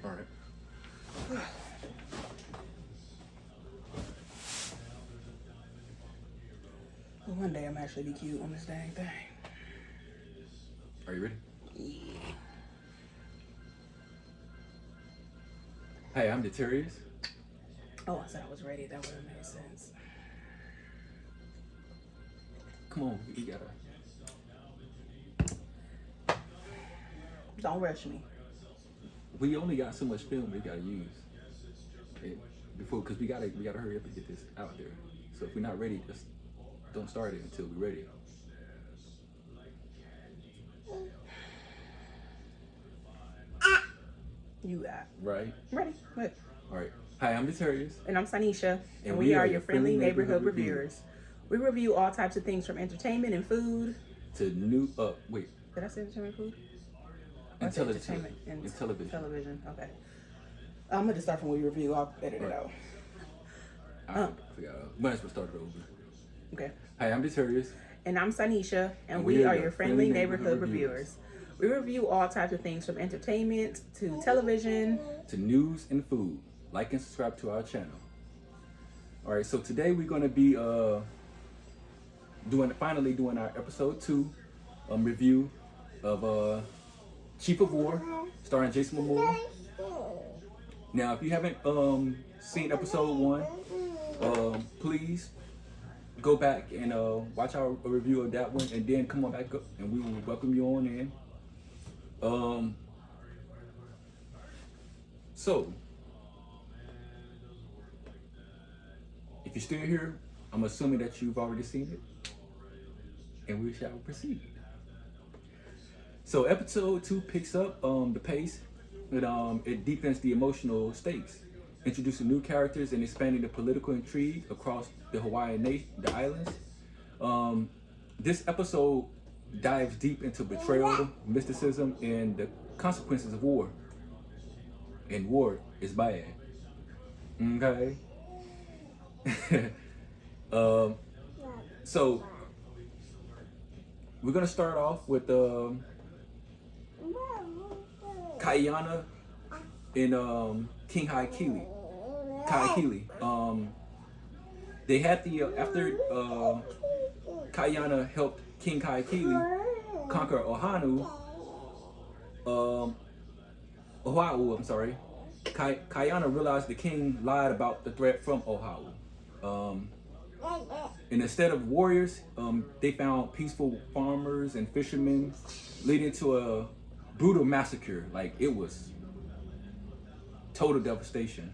All right. Well, one day I'm actually be cute on this dang thing. Are you ready? Yeah. Hey, I'm Deterius. Oh, I said I was ready. That would have made sense. Come on, you gotta. Don't rush me. We only got so much film we gotta use before, because we gotta hurry up and get this out there. So if we're not ready, just don't start it until we're ready. You got Right? ready. What? All right. Hi, I'm Deterius. And I'm Sanisha, and we are your friendly neighborhood reviewers. We review all types of things from entertainment and food. To new wait. Did I say entertainment and food? And I said television. entertainment and television. Television. Okay. I'm gonna just start from what we review. I'll edit it out. I forgot. Might as well start it over. Okay. Hi, I'm Deterius. And I'm Sanisha, and we are your friendly neighborhood reviewers. We review all types of things from entertainment to television to news and food. Like and subscribe to our channel. All right, so today we're going to be finally doing our episode 2 review of Chief of War, starring Jason Momoa. Now, if you haven't seen episode 1, please go back and watch our review of that one, and then come on back up, and we will welcome you on in. So, if you're still here, I'm assuming that you've already seen it, and we shall proceed. So, episode 2 picks up the pace, and it deepens the emotional stakes, introducing new characters and expanding the political intrigue across the Hawaiian the islands. This episode dives deep into betrayal, mysticism, and the consequences of war. And war is bad. Okay. So we're gonna start off with Kaiana and King Haikili. They had the after Kaiana helped King Haikili conquer Oahu. I'm sorry. Kaiana realized the king lied about the threat from Oahu. And instead of warriors, they found peaceful farmers and fishermen, leading to a brutal massacre. Like, it was total devastation.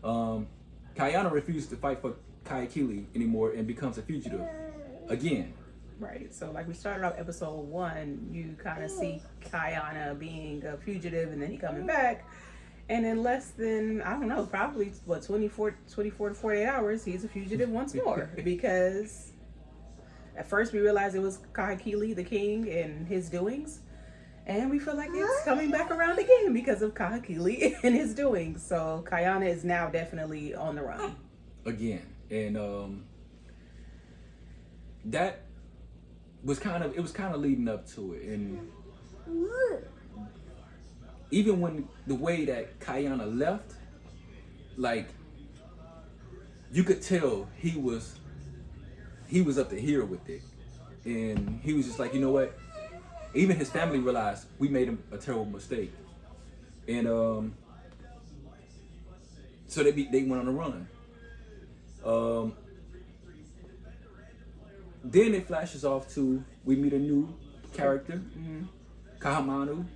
Kaiana refused to fight for Kaikili anymore and becomes a fugitive again. Right. So, like, we started off episode 1, you kind of see Kaiana being a fugitive, and then he coming back. And in less than, I don't know, probably, 24 to 48 hours, he's a fugitive once more. Because at first we realized it was Kahekili, the king, and his doings. And we feel like it's coming back around again because of Kahekili and his doings. So Kaiana is now definitely on the run. Again. And that was kind of leading up to it. And even when the way that Kaiana left, like, you could tell he was up to here with it. And he was just like, you know what? Even his family realized we made a terrible mistake. And so they went on a run. Then it flashes off to, we meet a new character, Kahamanu.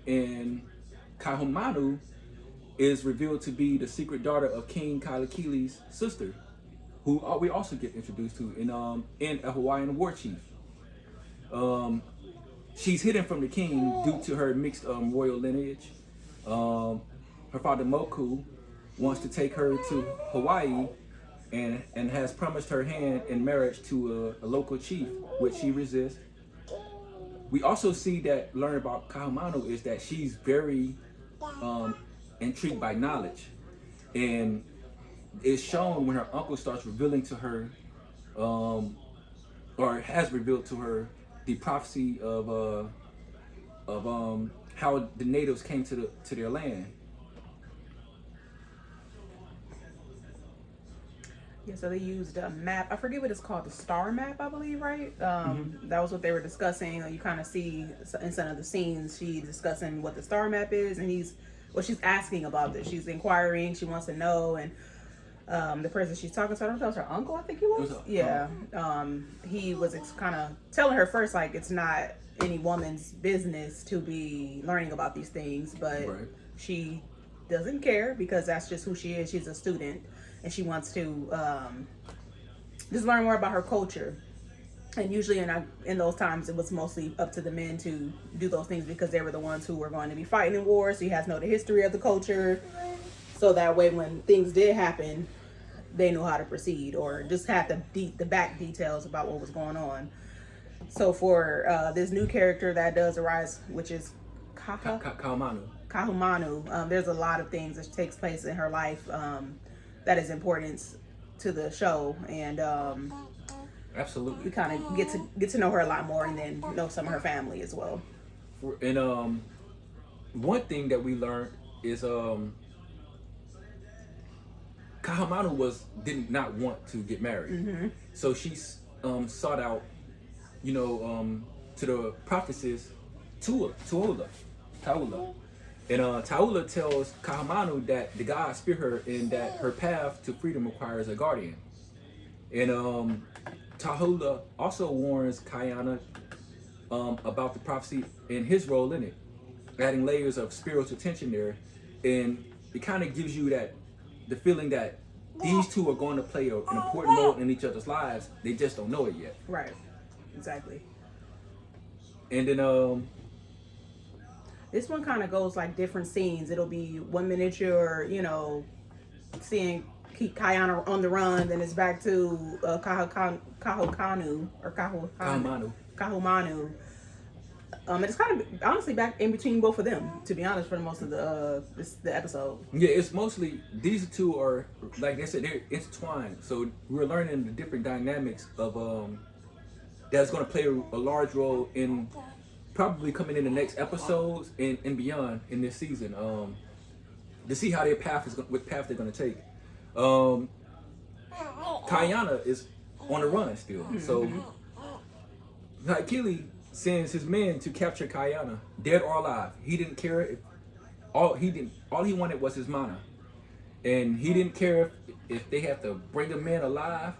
And Kahamanu is revealed to be the secret daughter of King Kaikili's sister, who we also get introduced to in a Hawaiian war chief. She's hidden from the king due to her mixed royal lineage. Her father Moku wants to take her to Hawaii and has promised her hand in marriage to a local chief, which she resists. We also learn about Kahamanu is that she's very intrigued by knowledge. And it's shown when her uncle starts revealing to her, or has revealed to her, the prophecy of how the natives came to their land. Yeah, so they used a map. I forget what it's called, the star map, I believe, right? That was what they were discussing. You kind of see in some of the scenes, she discussing what the star map is, and she's asking about this. She's inquiring. She wants to know, and the person she's talking to, I don't know if it was her uncle, I think he was. Yeah. He was kind of telling her first, like, it's not any woman's business to be learning about these things, but Right. she doesn't care because that's just who she is. She's a student, and she wants to just learn more about her culture. And usually in those times, it was mostly up to the men to do those things because they were the ones who were going to be fighting in war. So he has to know the history of the culture. So that way, when things did happen, they knew how to proceed or just had the back details about what was going on. So for this new character that does arise, which is Kahumanu, there's a lot of things that takes place in her life that is important to the show, and Absolutely. we kind of get to know her a lot more, and then know some of her family as well. And one thing that we learned is Kahumanu did not want to get married, so she sought out, to the prophetess Taula. And Taula tells Kahumanu that the gods fear her and that her path to freedom requires a guardian. And Taula also warns Kayana about the prophecy and his role in it, adding layers of spiritual tension there. And it kind of gives you the feeling that these two are going to play an important role in each other's lives. They just don't know it yet. Right. Exactly. And then this one kind of goes like different scenes. It'll be 1 minute you're, seeing Kayana on the run, then it's back to Kahumanu. It's kind of honestly back in between both of them, to be honest, for the most of the episode. Yeah, it's mostly these two are, like I said, they're intertwined. So we're learning the different dynamics of that's going to play a large role in probably coming in the next episodes and beyond in this season. To see how what path they're going to take. Kayana is on the run still, so Kaikili sends his men to capture Kayana, dead or alive. He didn't care all he wanted was his mana, and he didn't care if they had to bring him in alive,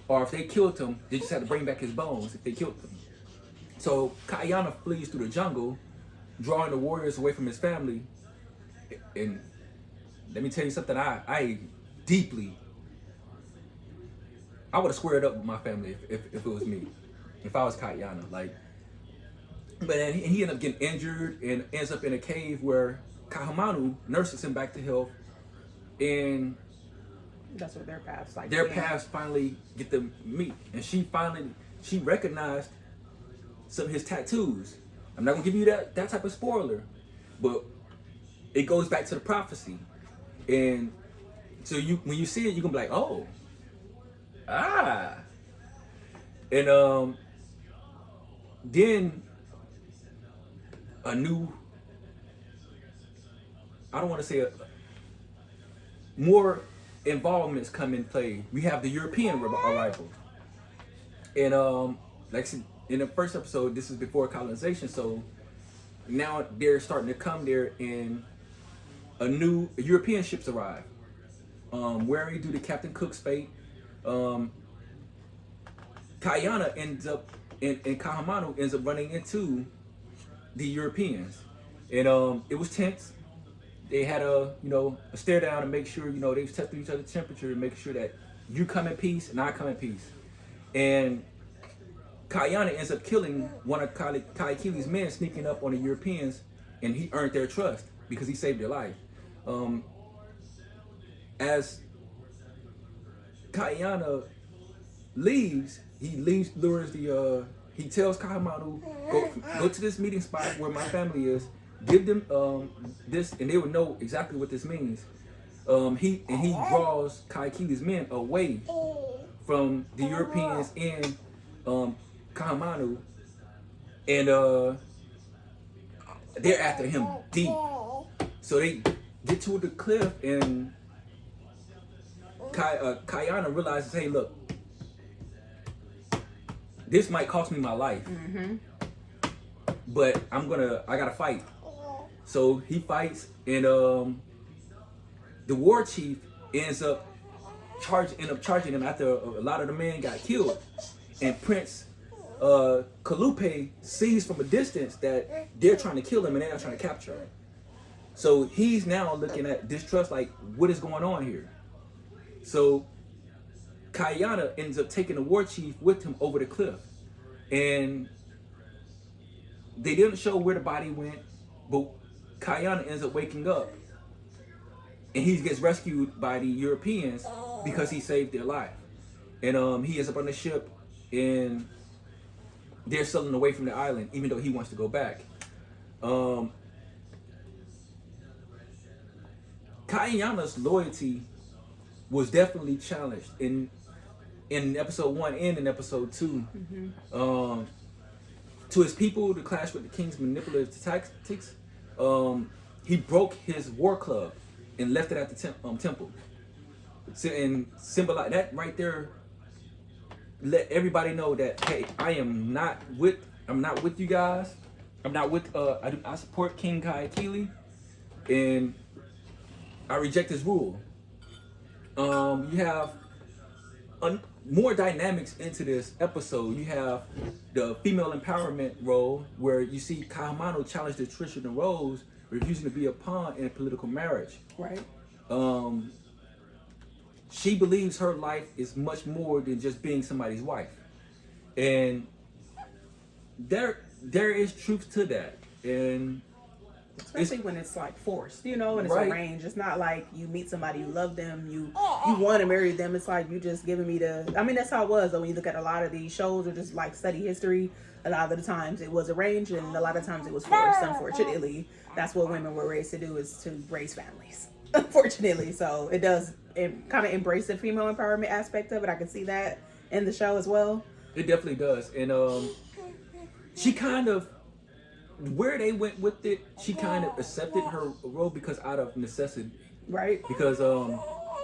or if they killed him, they just had to bring back his bones if they killed him. So Kayana flees through the jungle, drawing the warriors away from his family. And let me tell you something, I would have squared up with my family if it was me, if I was Kayana. But then he ended up getting injured and ends up in a cave where Kahumanu nurses him back to health, and that's what their paths paths finally get to meet. And she recognized some of his tattoos. I'm not gonna give you that type of spoiler, but it goes back to the prophecy. And so when you see it, you're gonna be like, oh, and then a new, I don't want to say more involvements come in play. We have the European arrival, and like I said, in the first episode, this is before colonization, so now they're starting to come there, and European ships arrive. Wary due to Captain Cook's fate, Kayana ends up and Kahumanu ends up running into the Europeans, and it was tense. They had a stare down to make sure they was testing each other's temperature and making sure that you come in peace and I come in peace. And Kayana ends up killing one of Kaikili's men, sneaking up on the Europeans, and he earned their trust because he saved their life. As Kayana leaves, he tells Kahumanu, go to this meeting spot where my family is, give them this, and they will know exactly what this means. He draws Kaikili's men away from the Europeans and Kahumanu, and they're after him deep. So they get to the cliff, and Kayana realizes, hey, look, this might cost me my life, but I gotta fight. So he fights, and the war chief ends up charging him after a lot of the men got killed, and Prince Kalupe sees from a distance that they're trying to kill him and they're not trying to capture him. So he's now looking at distrust, like, what is going on here? So Kayana ends up taking the war chief with him over the cliff, and they didn't show where the body went, but Kayana ends up waking up, and he gets rescued by the Europeans because he saved their life. And he ends up on the ship, and they're sailing away from the island, even though he wants to go back. Kayana's loyalty was definitely challenged in episode 1 and in episode 2. To his people, to clash with the king's manipulative tactics, he broke his war club and left it at the temple. So, and symbolize that right there. Let everybody know that, hey, I'm not with you guys. I'm not with. I support King Kaikili, and I reject his rule. You have more dynamics into this episode. You have the female empowerment role, where you see Kahamano challenge the traditional roles, refusing to be a pawn in a political marriage. Right. She believes her life is much more than just being somebody's wife, and there is truth to that. And especially when it's like forced, and it's right. arranged. It's not like you meet somebody, you love them, you want to marry them. It's like you just giving me that's how it was. Though, when you look at a lot of these shows or just like study history, a lot of the times it was arranged and a lot of times it was forced. Unfortunately, that's what women were raised to do, is to raise families. Unfortunately, so it does kind of embrace the female empowerment aspect of it. I can see that in the show as well. It definitely does. And she kind of, where they went with it, she kind of accepted her role because out of necessity. Right. Because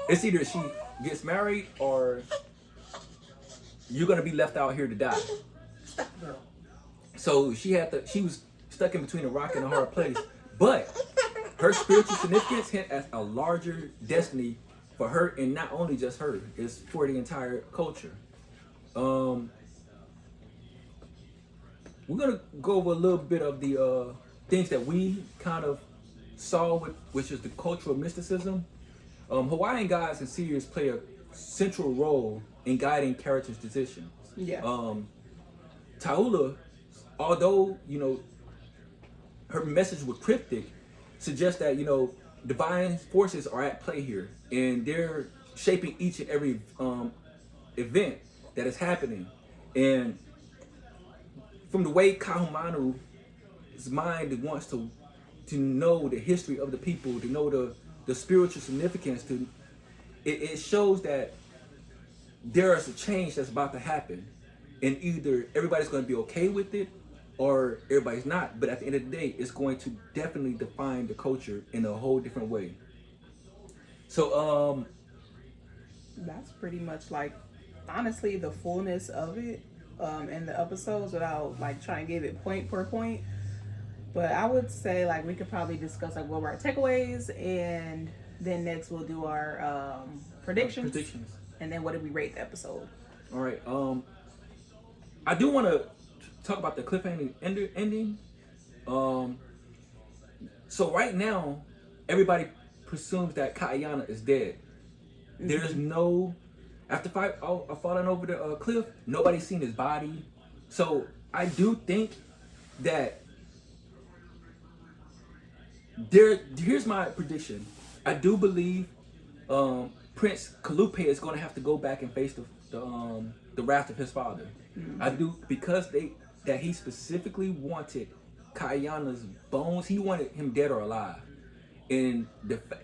it's either she gets married or you're gonna be left out here to die. So she was stuck in between a rock and a hard place. But her spiritual significance hint at a larger destiny for her, and not only just her, it's for the entire culture. We're gonna go over a little bit of the things that we kind of saw, which is the cultural mysticism. Hawaiian gods and seers play a central role in guiding characters' decisions. Yeah. Taula, although her message was cryptic, suggests that divine forces are at play here, and they're shaping each and every event that is happening. And from the way Kahumanu's mind wants to know the history of the people, to know the spiritual significance, it shows that there is a change that's about to happen, and either everybody's going to be okay with it or everybody's not. But at the end of the day, it's going to definitely define the culture in a whole different way. So that's pretty much like, honestly, the fullness of it in the episodes, without like trying to give it point per point. But I would say like we could probably discuss like what were our takeaways, and then next we'll do our predictions, and then what did we rate the episode. All right. I do want to talk about the cliffhanger ending. So right now, everybody presumes that Kayana is dead. Mm-hmm. There's no, after falling over the cliff, nobody's seen his body. So I do think that here's my prediction. I do believe Prince Kalupe is going to have to go back and face the wrath of his father. Mm-hmm. I do, because he specifically wanted Kayana's bones. He wanted him dead or alive, and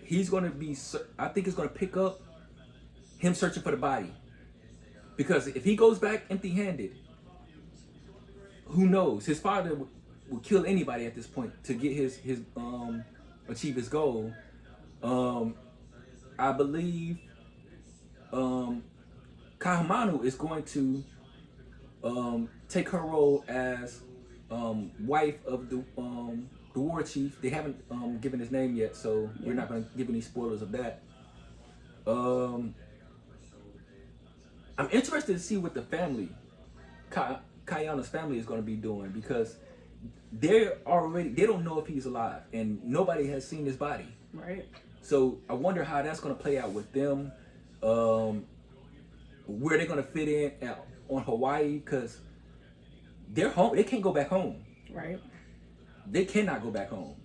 he's going to be. I think it's going to pick up him searching for the body, because if he goes back empty-handed, who knows? His father will kill anybody at this point to get his achieve his goal. I believe Kahamanu is going to take her role as wife of the war chief. They haven't given his name yet, so we're not going to give any spoilers of that. I'm interested to see what the family, Kayana's family, is going to be doing, because they don't know if he's alive, and nobody has seen his body. Right. So I wonder how that's going to play out with them. Where they're going to fit in on Hawaii, because they're home. They can't go back home. Right. They cannot go back home.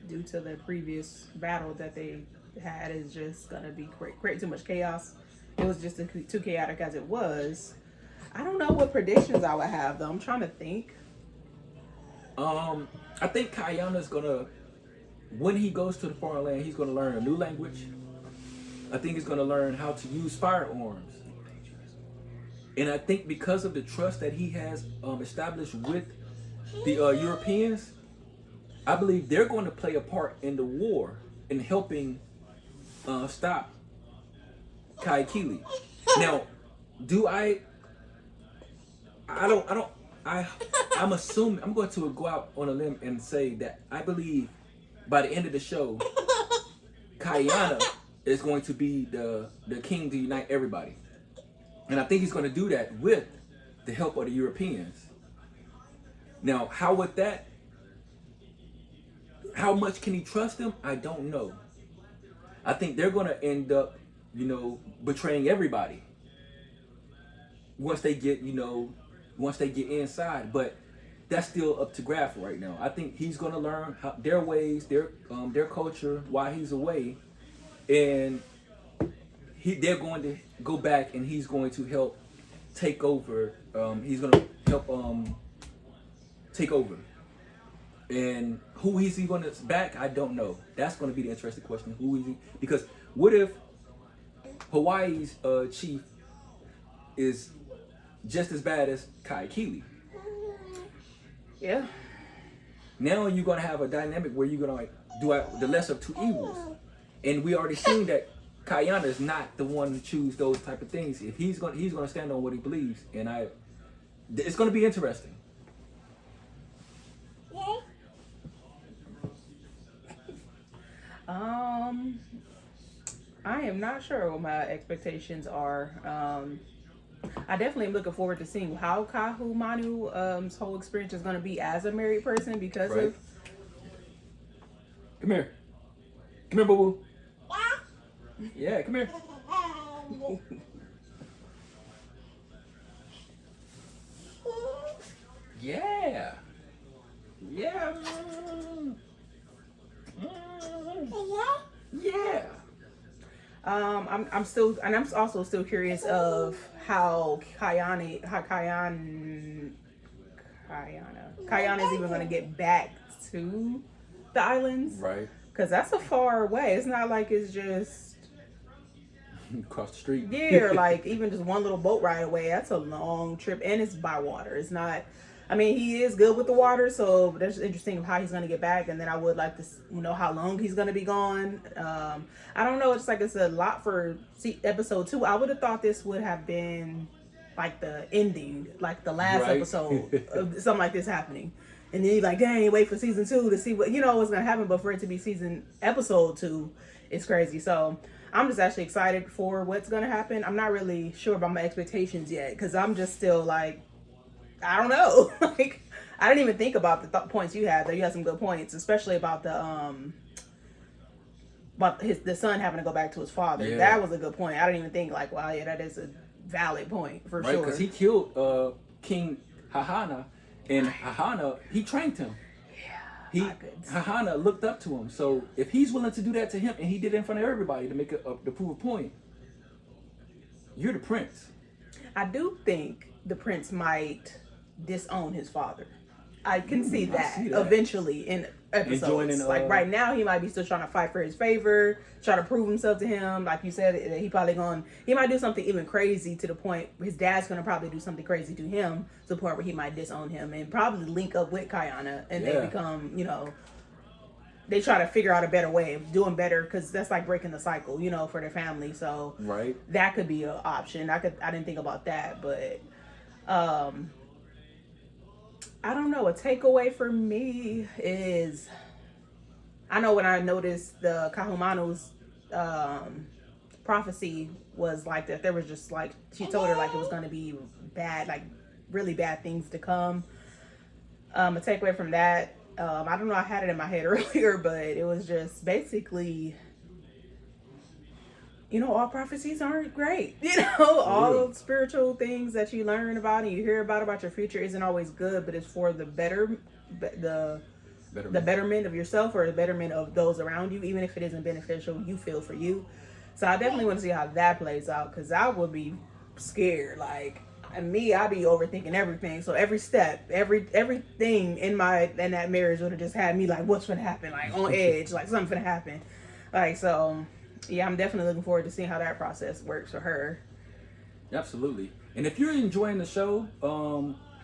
Due to the previous battle that they had, is just going to be create too much chaos. It was just too chaotic as it was. I don't know what predictions I would have, though. I'm trying to think. I think Kayana's going to, when he goes to the foreign land, he's going to learn a new language. I think he's going to learn how to use firearms. And I think because of the trust that he has established with the Europeans, I believe they're going to play a part in the war in helping stop Kaikili. Now, I'm assuming, I'm going to go out on a limb and say that I believe by the end of the show, Kayana is going to be the king to unite everybody. And I think he's going to do that with the help of the Europeans. Now, how much can he trust them? I don't know. I think they're going to end up, betraying everybody once they get inside. But that's still up to Graf right now. I think he's going to learn their ways, their culture while he's away, and they're going to go back, and he's going to help take over. He's going to help take over. And who is he going to back? I don't know. That's going to be the interesting question. Who is he? Because what if Hawaii's chief is just as bad as Kaikili? Yeah. Now you're going to have a dynamic where you're going to do the lesser of two evils. And we already seen that Kayana is not the one to choose those type of things. If he's going to stand on what he believes, and it's going to be interesting. I am not sure what my expectations are. I definitely am looking forward to seeing how Kahumanu's whole experience is going to be as a married person because of. Come here, boo boo. Yeah, come here. Yeah. Yeah. Yeah. I'm also still curious of how Kayana is even going to get back to the islands, right? Because that's a far way. It's not like it's just across the street. Yeah, like even just one little boat ride away. That's a long trip, and it's by water. It's not. I mean, he is good with the water, so that's interesting how he's going to get back. And then I would like to know how long he's going to be gone. I don't know. It's like it's a lot for episode 2. I would have thought this would have been like the ending, like the last episode of something like this happening. And then you're like, dang, wait for season 2 to see what's going to happen. But for it to be episode 2, it's crazy. So I'm just actually excited for what's going to happen. I'm not really sure about my expectations yet because I'm just still like, I don't know. Like, I didn't even think about the points you had. There, you had some good points, especially about the son having to go back to his father. Yeah. That was a good point. I didn't even think like, wow, yeah, that is a valid point for sure. Because he killed King Hahana, and Hahana, he trained him. Yeah. Hahana looked up to him. So if he's willing to do that to him, and he did it in front of everybody to prove a point, you're the prince. I do think the prince might disown his father. I can see that eventually in episodes. Like right now, he might be still trying to fight for his favor, try to prove himself to him. Like you said, he might do something even crazy to the point his dad's gonna probably do something crazy to him to the point where he might disown him and probably link up with Kayana and they become, they try to figure out a better way of doing better, because that's like breaking the cycle, you know, for their family. So Right. that could be an option. I didn't think about that, but I don't know. A takeaway for me is, I know when I noticed the Kahumanu's prophecy was like that, there was just like, she told her like it was going to be bad, like really bad things to come. A takeaway from that, I don't know, I had it in my head earlier, but it was just basically, you know, all prophecies aren't great. You know, all spiritual things that you learn about and you hear about your future isn't always good, but it's for the the betterment of yourself or the betterment of those around you, even if it isn't beneficial, you feel for you. So I definitely want to see how that plays out, because I would be scared. Like, and me, I'd be overthinking everything. So every step, everything in that marriage would have just had me like, what's gonna happen? Like on edge, like something's gonna happen. Like, so yeah, I'm definitely looking forward to seeing how that process works for her. Absolutely. And if you're enjoying the show,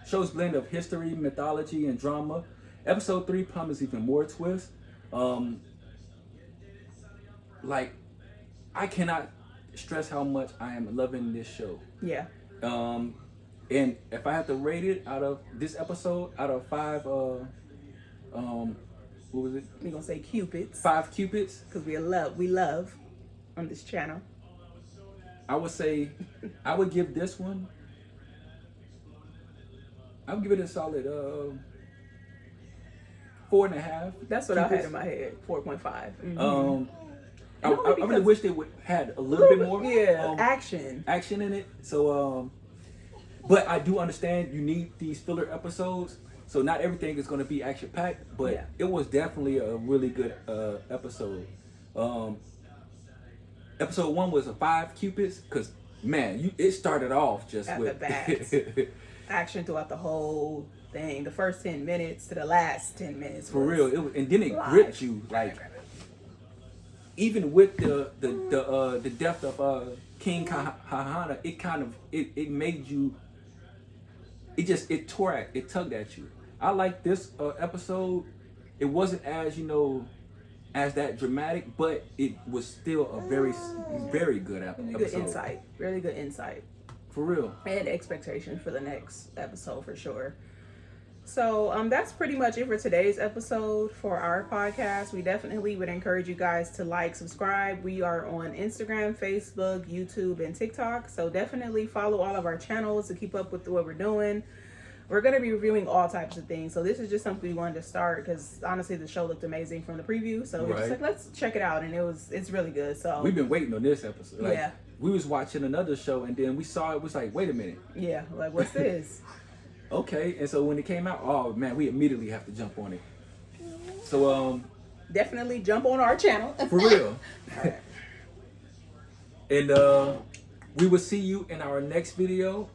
show's blend of history, mythology, and drama, episode 3 promises even more twists. Like, I cannot stress how much I am loving this show. Yeah. And if I have to rate it out of this episode, out of 5, what was it? We're gonna say Cupids, 5 Cupids. because we love on this channel. I would say, I would give this one, I would give it a solid 4.5. That's what I had in my head. 4.5. Mm-hmm. I really wish they would had a little bit more action in it. So, but I do understand you need these filler episodes. So not everything is going to be action packed, but it was definitely a really good episode. Episode 1 was a 5 Cupids, because man, it started off just at with the bat. Action throughout the whole thing. The first 10 minutes to the last 10 minutes. For real, and then it gripped you, like even with the death of King Kahana, it made you. It tugged at you. I like this episode. It wasn't as as that dramatic, but it was still a very good episode. Really good insight. For real. And expectations for the next episode for sure. So that's pretty much it for today's episode for our podcast. We definitely would encourage you guys to like, subscribe. We are on Instagram, Facebook, YouTube, and TikTok. So definitely follow all of our channels to keep up with what we're doing. We're going to be reviewing all types of things. So this is just something we wanted to start because honestly the show looked amazing from the preview. So we're just like, let's check it out. And it's really good. So we've been waiting on this episode. Like, yeah. We was watching another show and then we saw it was like, wait a minute. Yeah, like what's this? Okay, and so when it came out, oh man, we immediately have to jump on it. So definitely jump on our channel. For real. And we will see you in our next video,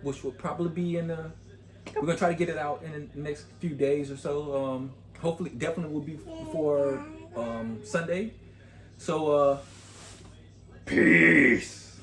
which will probably be we're gonna try to get it out in the next few days or so. Hopefully, definitely will be before Sunday. So peace.